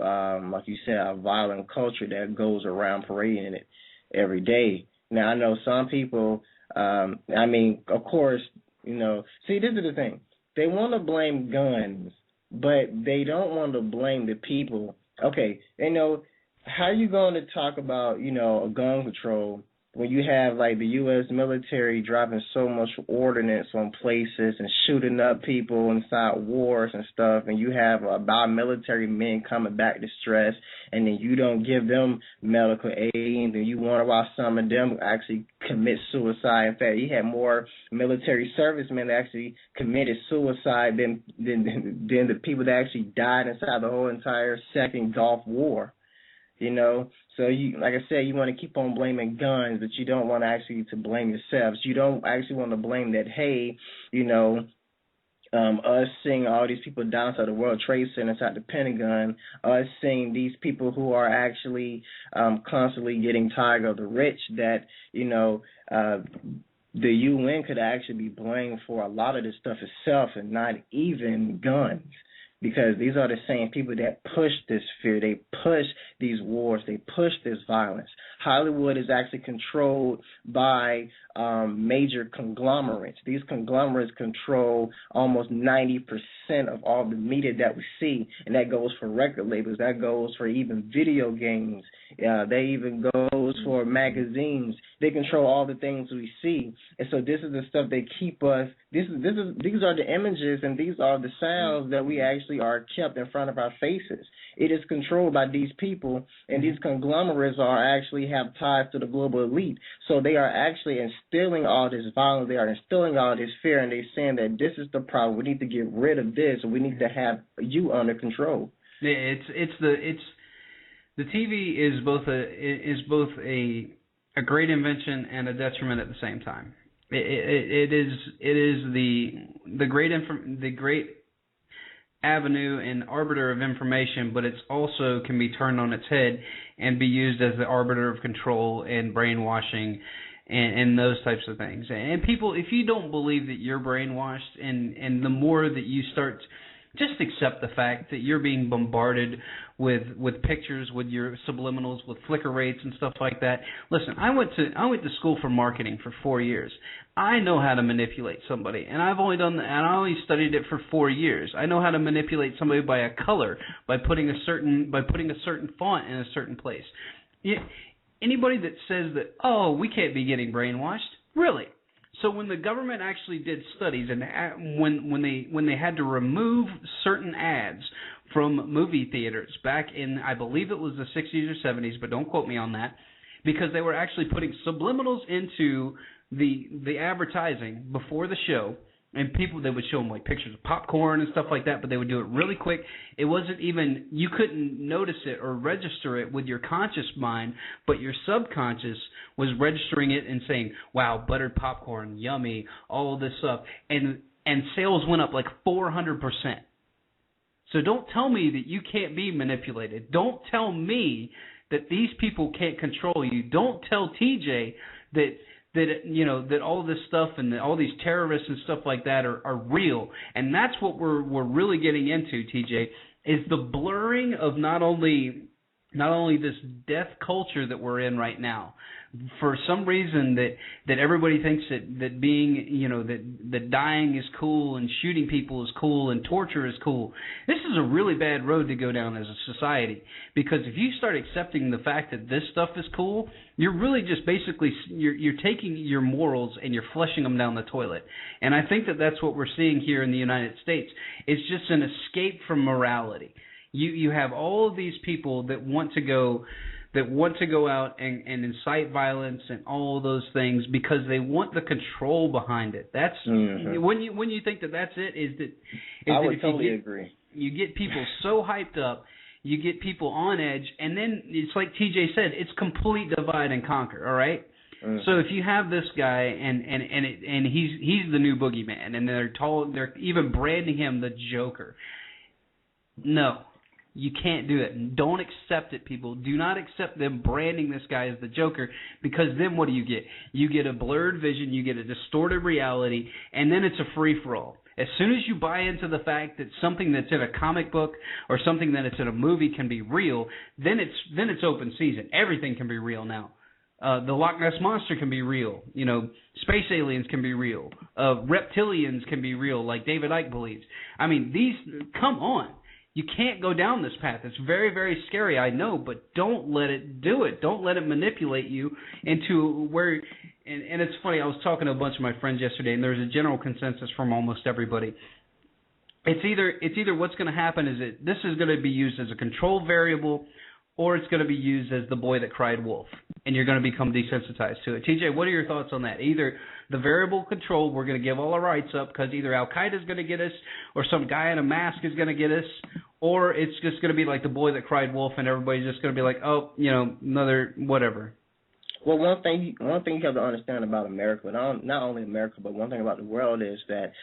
like you said, a violent culture that goes around parading it every day. Now, I know some people, I mean, of course, you know, see, this is the thing. They want to blame guns, but they don't want to blame the people. Okay, you know, how are you going to talk about, you know, a gun control when you have, like, the U.S. military dropping so much ordnance on places and shooting up people inside wars and stuff, and you have about military men coming back distressed, and then you don't give them medical aid, and then you wonder why some of them actually commit suicide. In fact, you had more military servicemen that actually committed suicide than the people that actually died inside the whole entire Second Gulf War. You know, so you, like I said, you want to keep on blaming guns, but you don't want to actually to blame yourselves. You don't actually want to blame that, hey, you know, us seeing all these people down inside the World Trade Center, inside the Pentagon, us seeing these people who are actually constantly getting tired of the rich, that, you know, the UN could actually be blamed for a lot of this stuff itself and not even guns. Because these are the same people that push this fear, they push these wars, they push this violence. Hollywood is actually controlled by major conglomerates. These conglomerates control almost 90% of all the media that we see, and that goes for record labels, that goes for even video games, they even goes for magazines. They control all the things we see, and so this is the stuff they keep us. These are the images and these are the sounds that we actually are kept in front of our faces. It is controlled by these people, and these conglomerates are actually have ties to the global elite. So they are actually instilling all this violence, they are instilling all this fear, and they're saying that this is the problem. We need to get rid of this, and we need to have you under control. Yeah, the TV is both a great invention and a detriment at the same time. It is the great avenue and arbiter of information, but it's also can be turned on its head and be used as the arbiter of control and brainwashing and those types of things. And people, if you don't believe that you're brainwashed, and the more that you start, just accept the fact that you're being bombarded with pictures, with your subliminals, with flicker rates and stuff like that. Listen, I went to school for marketing for 4 years. I know how to manipulate somebody, and I only studied it for 4 years. I know how to manipulate somebody by a color, by putting a certain font in a certain place. Anybody that says that, oh, we can't be getting brainwashed, really? So when the government actually did studies, and when they had to remove certain ads from movie theaters back in, I believe it was the 60s or 70s, but don't quote me on that, because they were actually putting subliminals into the advertising before the show, and they would show them like pictures of popcorn and stuff like that, but they would do it really quick. It wasn't even, you couldn't notice it or register it with your conscious mind, but your subconscious was registering it and saying, wow, buttered popcorn, yummy, all of this stuff, and sales went up like 400%. So don't tell me that you can't be manipulated. Don't tell me that these people can't control you. Don't tell TJ that all this stuff and all these terrorists and stuff like that are real. And that's what we're really getting into, TJ, is the blurring of not only this death culture that we're in right now. For some reason that everybody thinks that being, that dying is cool and shooting people is cool and torture is cool. This is a really bad road to go down as a society, because if you start accepting the fact that this stuff is cool, you're really just basically you're taking your morals and you're flushing them down the toilet. And I think that that's what we're seeing here in the United States. It's just an escape from morality. You have all of these people that want to go out and incite violence and all of those things because they want the control behind it. That's when you think that that's it. I would totally agree. You get people so hyped up, you get people on edge, and then it's like TJ said, it's complete divide and conquer. All right. Mm-hmm. So if you have this guy and he's the new boogeyman, and they're even branding him the Joker. No. You can't do it. Don't accept it, people. Do not accept them branding this guy as the Joker, because then what do you get? You get a blurred vision, you get a distorted reality, and then it's a free-for-all. As soon as you buy into the fact that something that's in a comic book or something that it's in a movie can be real, then it's open season. Everything can be real now. The Loch Ness Monster can be real. Space aliens can be real. Reptilians can be real, like David Icke believes. I mean, come on. You can't go down this path. It's very, very scary, I know, but don't let it do it. Don't let it manipulate you into where – and it's funny, I was talking to a bunch of my friends yesterday, and there's a general consensus from almost everybody. It's either what's going to happen is that this is going to be used as a control variable, or it's going to be used as the boy that cried wolf, and you're going to become desensitized to it. TJ, what are your thoughts on that? Either the variable control, we're going to give all our rights up because either Al-Qaeda is going to get us or some guy in a mask is going to get us, or it's just going to be like the boy that cried wolf and everybody's just going to be like, oh, another whatever. Well, one thing you have to understand about America, not only America, but one thing about the world is that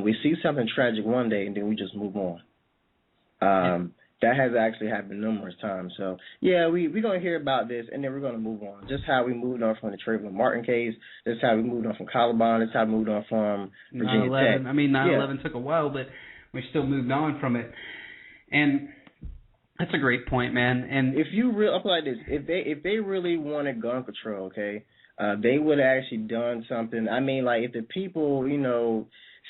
we see something tragic one day and then we just move on. That has actually happened numerous times. So, yeah, we're going to hear about this, and then we're going to move on. Just how we moved on from the Trayvon Martin case. That's how we moved on from Columbine. That's how we moved on from Virginia 9/11. Tech. I mean, 9/11 took a while, but we still moved on from it. And that's a great point, man. And if you I'll put it like this: if they really wanted gun control, okay, they would have actually done something. I mean, like if the people,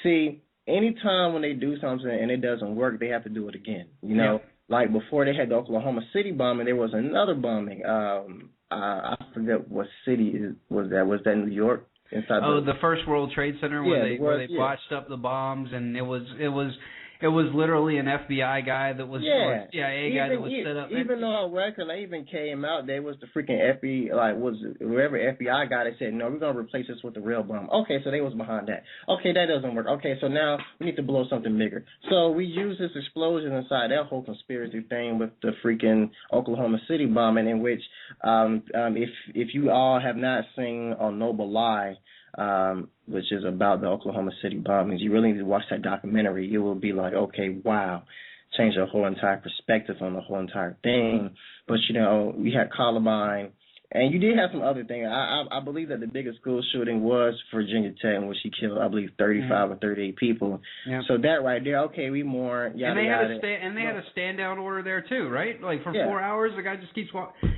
see, anytime when they do something and it doesn't work, they have to do it again. Yeah. Like before they had the Oklahoma City bombing, there was another bombing. I forget what city was that. Was that New York? The First World Trade Center where they botched up the bombs, and it was literally an FBI guy that was or CIA guy that was set up. Even though I reckon they even came out, there was the freaking FBI, whoever FBI guy that said, no, we're going to replace this with a real bomb. Okay, so they was behind that. Okay, that doesn't work. Okay, so now we need to blow something bigger. So we use this explosion inside that whole conspiracy thing with the freaking Oklahoma City bombing, in which if you all have not seen A Noble Lie, which is about the Oklahoma City bombings, you really need to watch that documentary. You will be like, okay, wow, change your whole entire perspective on the whole entire thing. But, we had Columbine, and you did have some other things. I believe that the biggest school shooting was Virginia Tech, in which he killed, I believe, 35 or 38 people. Yep. So that right there, okay, we mourn. And they had a stand-down order there, too, right? Like, for 4 hours, the guy just keeps walking.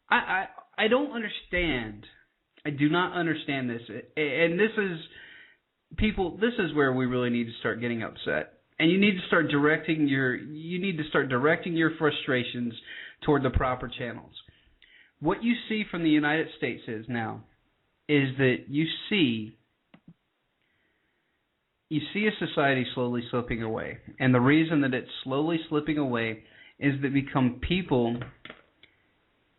I don't understand. I do not understand this, and this is where we really need to start getting upset. And you need to start directing your frustrations toward the proper channels. What you see from the United States is that you see a society slowly slipping away, and the reason that it's slowly slipping away is that become people.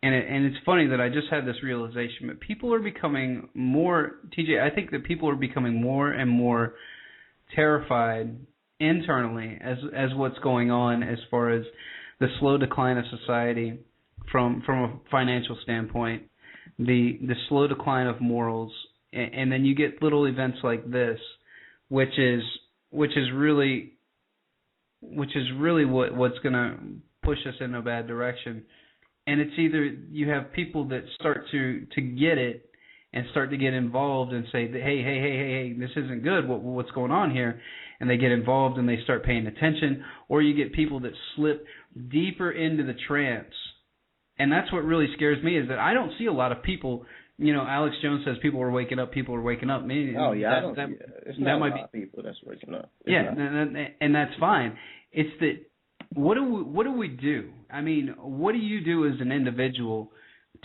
And it's funny that I just had this realization, but people are becoming more, TJ, I think that people are becoming more and more terrified internally as what's going on as far as the slow decline of society from a financial standpoint, the slow decline of morals, and then you get little events like this, which is really what's going to push us in a bad direction. And it's either you have people that start to get it and start to get involved and say, hey, this isn't good. What's going on here? And they get involved and they start paying attention. Or you get people that slip deeper into the trance. And that's what really scares me, is that I don't see a lot of people. You know, Alex Jones says people are waking up. People are waking up. Maybe I don't see it. It's not a lot of people that's waking up. And that's fine. It's that what do we do? I mean, what do you do as an individual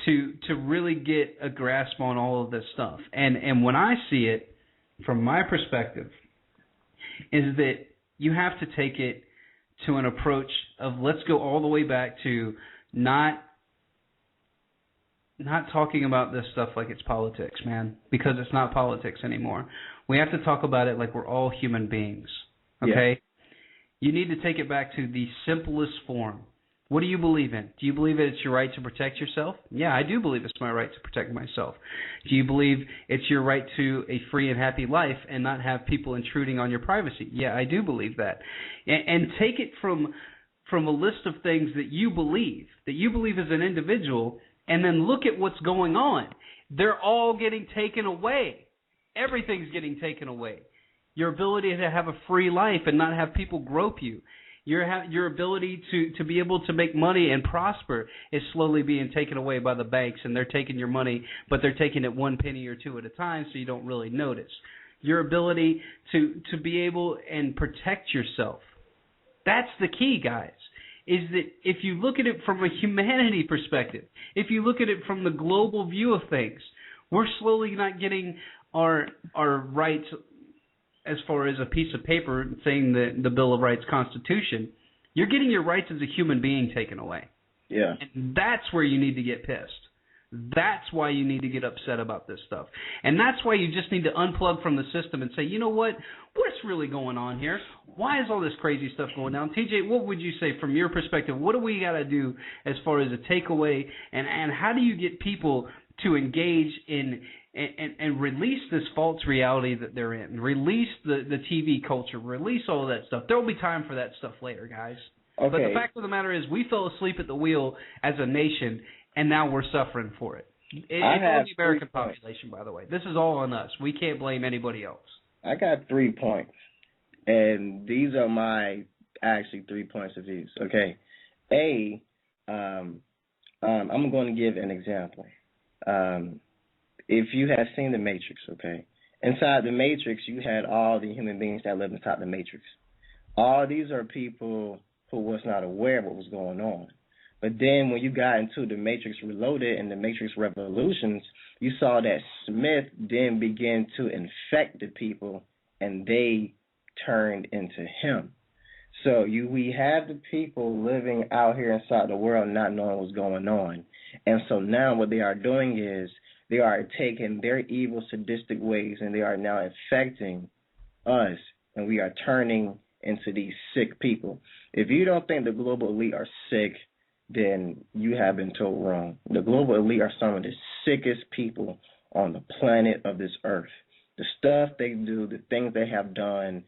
to really get a grasp on all of this stuff? And when I see it from my perspective, is that you have to take it to an approach of, let's go all the way back to not talking about this stuff like it's politics, man, because it's not politics anymore. We have to talk about it like we're all human beings, okay? Yeah. You need to take it back to the simplest form. What do you believe in? Do you believe that it's your right to protect yourself? Yeah, I do believe it's my right to protect myself. Do you believe it's your right to a free and happy life and not have people intruding on your privacy? Yeah, I do believe that. And take it from a list of things that you believe as an individual, and then look at what's going on. They're all getting taken away. Everything's getting taken away. Your ability to have a free life and not have people grope you. Your ability to be able to make money and prosper is slowly being taken away by the banks, and they're taking your money, but they're taking it 1 penny or 2 at a time, so you don't really notice. Your ability to be able and protect yourself. That's the key, guys. Is that if you look at it from a humanity perspective, if you look at it from the global view of things, we're slowly not getting our rights as far as a piece of paper saying the Bill of Rights Constitution. You're getting your rights as a human being taken away. Yeah. And that's where you need to get pissed. That's why you need to get upset about this stuff. And that's why you just need to unplug from the system and say, you know what? What's really going on here? Why is all this crazy stuff going down? TJ, what would you say from your perspective? What do we got to do as far as a takeaway? And how do you get people to engage in and release this false reality that they're in? Release the TV culture. Release all of that stuff. There will be time for that stuff later, guys. Okay. But the fact of the matter is we fell asleep at the wheel as a nation, and now we're suffering for it. It's all the American population, by the way. This is all on us. We can't blame anybody else. I got 3 points, and these are my actually 3 points of views. Okay, I'm going to give an example. If you have seen The Matrix, okay, inside The Matrix, you had all the human beings that live inside The Matrix. All these are people who was not aware of what was going on. But then when you got into The Matrix Reloaded and The Matrix Revolutions, you saw that Smith then began to infect the people, and they turned into him. So we have the people living out here inside the world not knowing what's going on. And so now what they are doing is they are taking their evil, sadistic ways, and they are now infecting us, and we are turning into these sick people. If you don't think the global elite are sick, then you have been told wrong. The global elite are some of the sickest people on the planet of this earth. The stuff they do, the things they have done,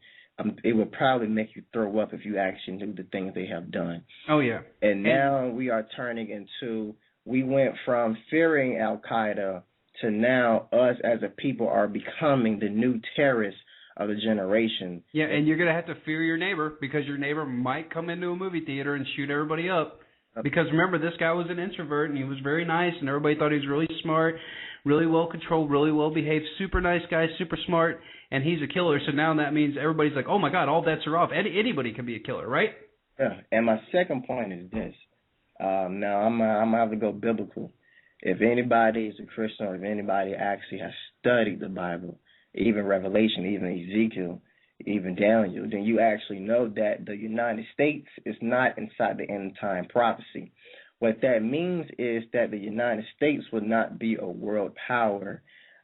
it would probably make you throw up if you actually knew the things they have done. Oh, yeah. And now we are turning into, we went from fearing Al-Qaeda to now us as a people are becoming the new terrorists of the generation. Yeah, and you're going to have to fear your neighbor, because your neighbor might come into a movie theater and shoot everybody up. Because remember, this guy was an introvert, and he was very nice, and everybody thought he was really smart, really well controlled, really well behaved, super nice guy, super smart, and he's a killer. So now that means everybody's like, oh my God, all bets are off. Anybody can be a killer, right? Yeah. And my second point is this. Now I'm gonna have to go biblical. If anybody is a Christian, or if anybody actually has studied the Bible, even Revelation, even Ezekiel, even Daniel, then you actually know that the United States is not inside the end time prophecy. What that means is that the United States would not be a world power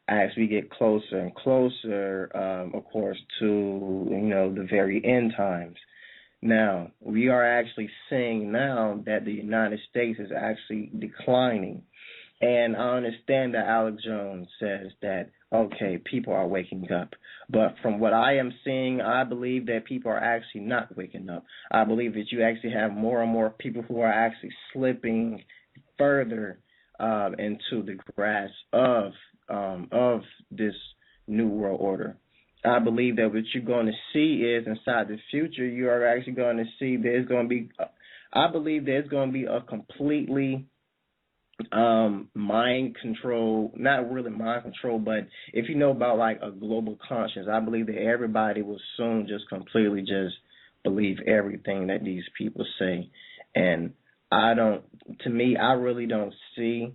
as we get closer and closer, of course, to the very end times. Now, we are actually seeing now that the United States is actually declining. And I understand that Alex Jones says that, okay, people are waking up. But from what I am seeing, I believe that people are actually not waking up. I believe that you actually have more and more people who are actually slipping further into the grasp of this new world order. I believe that what you're going to see is inside the future, you are actually going to see there's going to be, I believe there's going to be a completely mind control, not really mind control, but if you know about like a global conscience, I believe that everybody will soon just completely just believe everything that these people say. And to me, I really don't see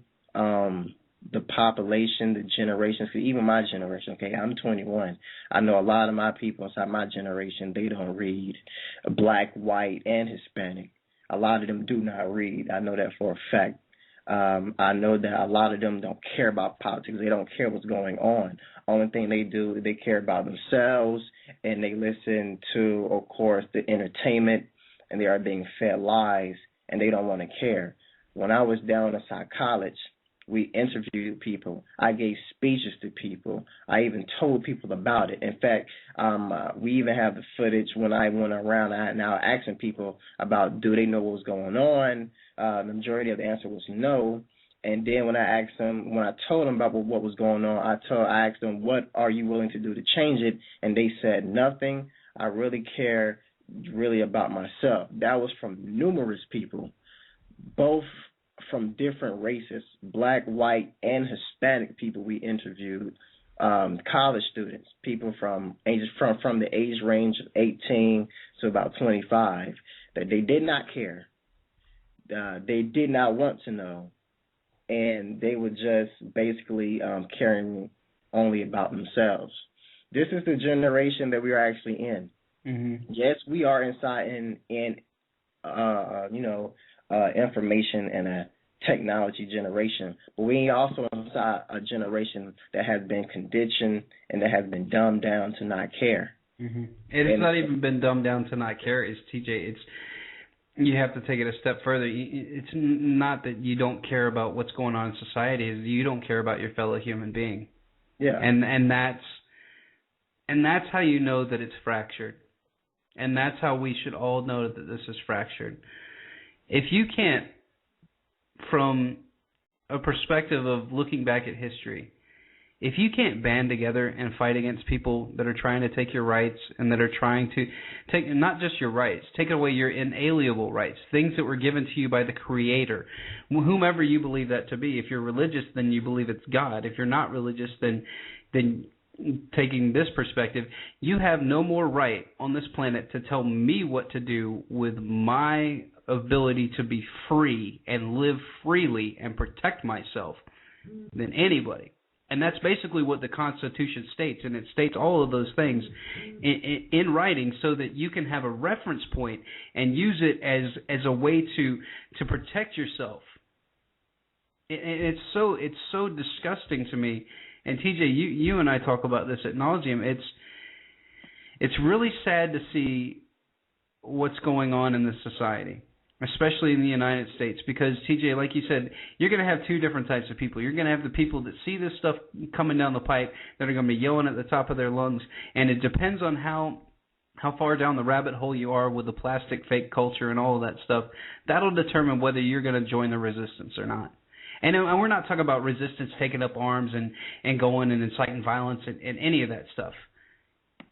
the population, the generations, even my generation, okay, I'm 21. I know a lot of my people inside my generation, they don't read, black, white, and Hispanic. A lot of them do not read. I know that for a fact. I know that a lot of them don't care about politics. They don't care what's going on. Only thing they do, they care about themselves, and they listen to, of course, the entertainment, and they are being fed lies, and they don't want to care. When I was down inside college, we interviewed people. I gave speeches to people. I even told people about it. In fact, we even have the footage when I went around now asking people about do they know what was going on. The majority of the answer was no. And then when I told them about what was going on, I asked them, what are you willing to do to change it? And they said nothing. I really care really about myself. That was from numerous people, both from different races, black, white, and Hispanic people we interviewed, college students, people from the age range of 18 to about 25, that they did not care. They did not want to know, and they were just basically caring only about themselves. This is the generation that we are actually in. Mm-hmm. Yes, we are inside in information and a technology generation, but we also inside a generation that has been conditioned and that has been dumbed down to not care. Mm-hmm. It's not even been dumbed down to not care. It's TJ. You have to take it a step further. It's not that you don't care about what's going on in society. It's you don't care about your fellow human being. Yeah. And that's how you know that it's fractured. And that's how we should all know that this is fractured. If you can't, from a perspective of looking back at history, if you can't band together and fight against people that are trying to take your rights and that are trying to take not just your rights, take away your inalienable rights, things that were given to you by the Creator, whomever you believe that to be. If you're religious, then you believe it's God. If you're not religious, then taking this perspective, you have no more right on this planet to tell me what to do with my ability to be free and live freely and protect myself than anybody. And that's basically what the Constitution states, and it states all of those things in writing so that you can have a reference point and use it as a way to protect yourself. It's so disgusting to me. And TJ, you and I talk about this ad nauseum. It's really sad to see what's going on in this society, especially in the United States, because, TJ, like you said, you're going to have two different types of people. You're going to have the people that see this stuff coming down the pipe that are going to be yelling at the top of their lungs, and it depends on how far down the rabbit hole you are with the plastic fake culture and all of that stuff. That'll determine whether you're going to join the resistance or not. And we're not talking about resistance taking up arms and going and inciting violence and any of that stuff.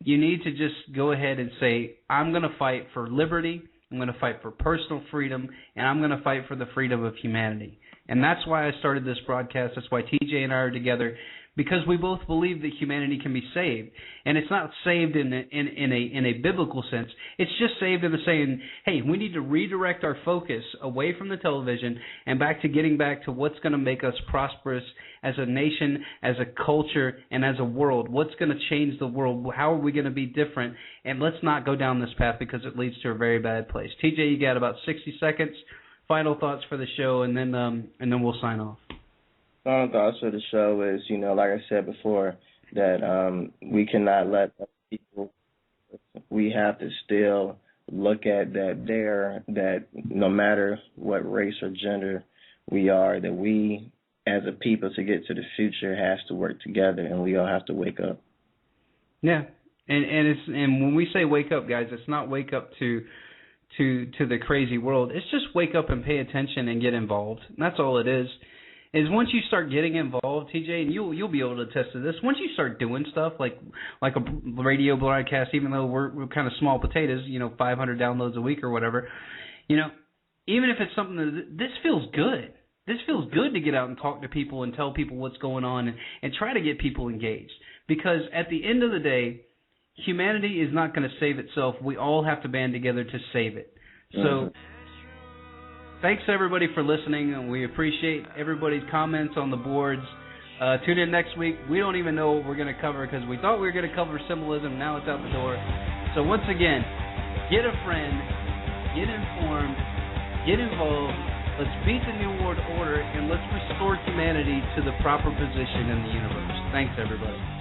You need to just go ahead and say, I'm going to fight for liberty, I'm going to fight for personal freedom, and I'm going to fight for the freedom of humanity. And that's why I started this broadcast. That's why TJ and I are together, because we both believe that humanity can be saved. And it's not saved in a biblical sense. It's just saved in the saying, hey, we need to redirect our focus away from the television and getting back to what's going to make us prosperous as a nation, as a culture, and as a world. What's going to change the world? How are we going to be different? And let's not go down this path because it leads to a very bad place. TJ, you got about 60 seconds. Final thoughts for the show, and then we'll sign off. Final thoughts for the show is, like I said before, that we cannot let people. We have to still look at that no matter what race or gender we are, that we as a people to get to the future has to work together, and we all have to wake up. Yeah, and when we say wake up, guys, it's not wake up to to the crazy world. It's just wake up and pay attention and get involved. And that's all it is. Is once you start getting involved, TJ, and you'll be able to attest to this. Once you start doing stuff like a radio broadcast, even though we're kind of small potatoes, 500 downloads a week or whatever, even if it's something that this feels good. This feels good to get out and talk to people and tell people what's going on and try to get people engaged. Because at the end of the day, humanity is not going to save itself. We all have to band together to save it. So thanks, everybody, for listening. And we appreciate everybody's comments on the boards. Tune in next week. We don't even know what we're going to cover because we thought we were going to cover symbolism. Now it's out the door. So once again, get a friend, get informed, get involved. Let's beat the New World Order, and let's restore humanity to the proper position in the universe. Thanks, everybody.